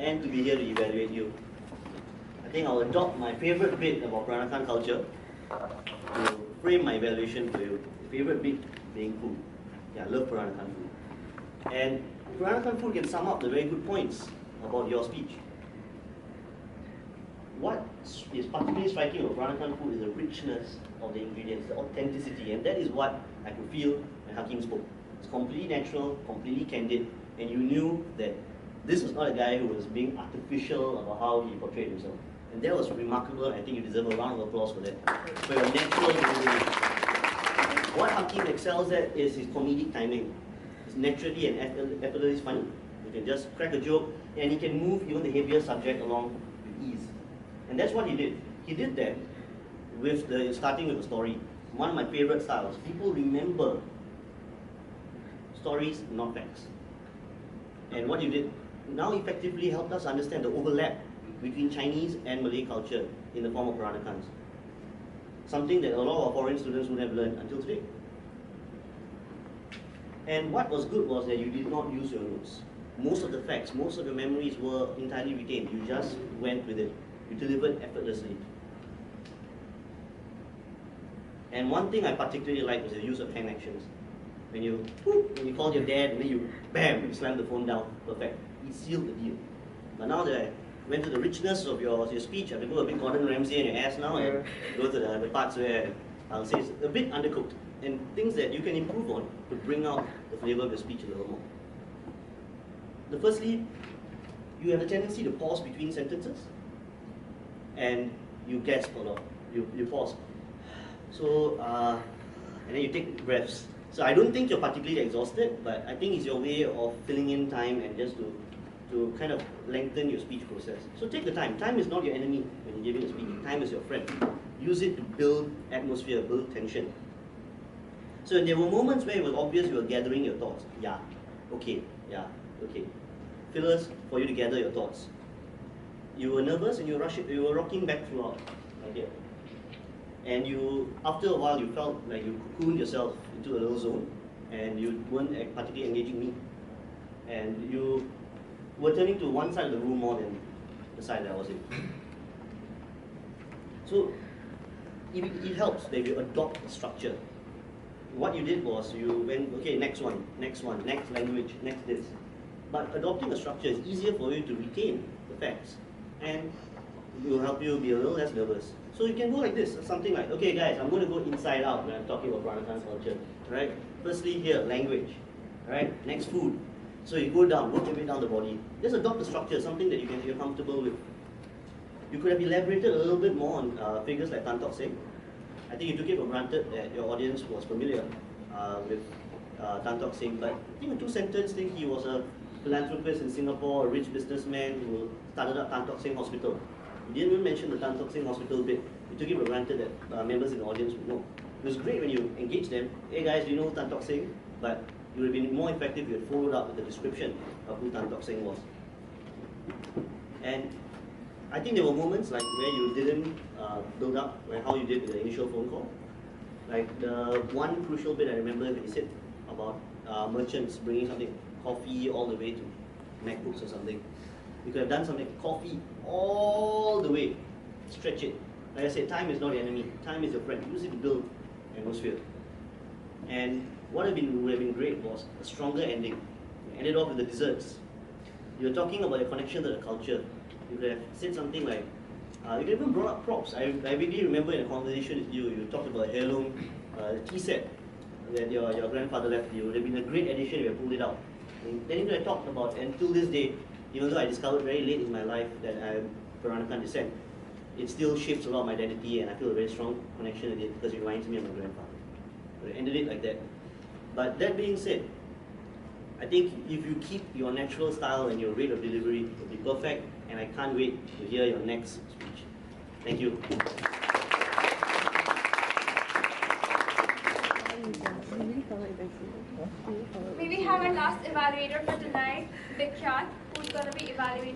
and to be here to evaluate you. I think I'll adopt my favorite bit about Peranakan culture to frame my evaluation for you. Favorite bit being food. Yeah, I love Peranakan food. And Peranakan food can sum up the very good points about your speech. What is particularly striking about Peranakan food is the richness of the ingredients, the authenticity, and that is what I could feel when Hakim spoke. It's completely natural, completely candid, and you knew that this was not a guy who was being artificial about how he portrayed himself. And that was remarkable. I think you deserve a round of applause for that. For your natural delivery. What Hakim excels at is his comedic timing. It's naturally and effortlessly funny. You can just crack a joke, and he can move even the heavier subject along with ease. And that's what he did. He did that with starting with a story. One of my favorite styles. People remember stories, not facts. And what you did now effectively helped us understand the overlap between Chinese and Malay culture in the form of Peranakans. Something that a lot of our foreign students would have learned until today. And what was good was that you did not use your notes. Most of the facts, most of the memories were entirely retained. You just went with it. You delivered effortlessly. And one thing I particularly liked was the use of hand actions. When you called your dad and then you, bam, you slammed the phone down. Perfect. He sealed the deal. But now that I went to the richness of your speech, I have to go a bit Gordon Ramsay in your ass now and go to the parts where I'll say it's a bit undercooked and things that you can improve on to bring out the flavor of your speech a little more. Firstly, you have a tendency to pause between sentences and you gasp a lot. You pause. So, and then you take breaths. So I don't think you're particularly exhausted, but I think it's your way of filling in time and just to kind of lengthen your speech process. So take the time. Time is not your enemy when you're giving a speech. Time is your friend. Use it to build atmosphere, build tension. So there were moments where it was obvious you were gathering your thoughts. Yeah, okay, fillers for you to gather your thoughts. You were nervous and you were rocking back throughout. Okay. And after a while, you felt like you cocooned yourself into a little zone, and you weren't particularly engaging me. And you were turning to one side of the room more than the side that I was in. So it helps that you adopt a structure. What you did was you went, okay, next one, next language, next this. But adopting a structure is easier for you to retain the facts, and it will help you be a little less nervous. So you can go like this, something like, okay guys, I'm going to go inside out when I'm talking about Peranakan culture, right? Firstly here, language, right? Next, food. So you go down, work your way down the body. Just adopt the structure, something that you're comfortable with. You could have elaborated a little bit more on figures like Tan Tock Seng. I think you took it for granted that your audience was familiar with Tan Tock Seng, but I think a two-sentence thing, he was a philanthropist in Singapore, a rich businessman who started up Tan Tock Seng Hospital. You didn't even mention the Tan Tock Seng Hospital bit. You took it for granted that members in the audience would know. It was great when you engaged them. Hey guys, do you know who Tan Tock Seng? But it would have been more effective if you had followed up with a description of who Tan Tock Seng was. And I think there were moments like where you didn't build up, like how you did with the initial phone call. Like the one crucial bit I remember when you said about merchants bringing something, coffee all the way to MacBooks or something. You could have done something, coffee all the way, stretch it. Like I said, time is not your enemy, time is your friend. Use it to build atmosphere. And what would have been great was a stronger ending. You ended off with the desserts. You were talking about your connection to the culture. You could have said something like, you could even brought up props. I really remember in a conversation with you, you talked about a heirloom tea set that your grandfather left you. It would have been a great addition if you had pulled it out. And then you could have talked about, and till this day, even though I discovered very late in my life that I'm Peranakan descent, it still shapes a lot of my identity, and I feel a very strong connection with it because it reminds me of my grandfather. But I ended it like that. But that being said, I think if you keep your natural style and your rate of delivery, it will be perfect, and I can't wait to hear your next speech. Thank you. May we have our last evaluator for tonight, Vikhyat, who's going to be evaluating.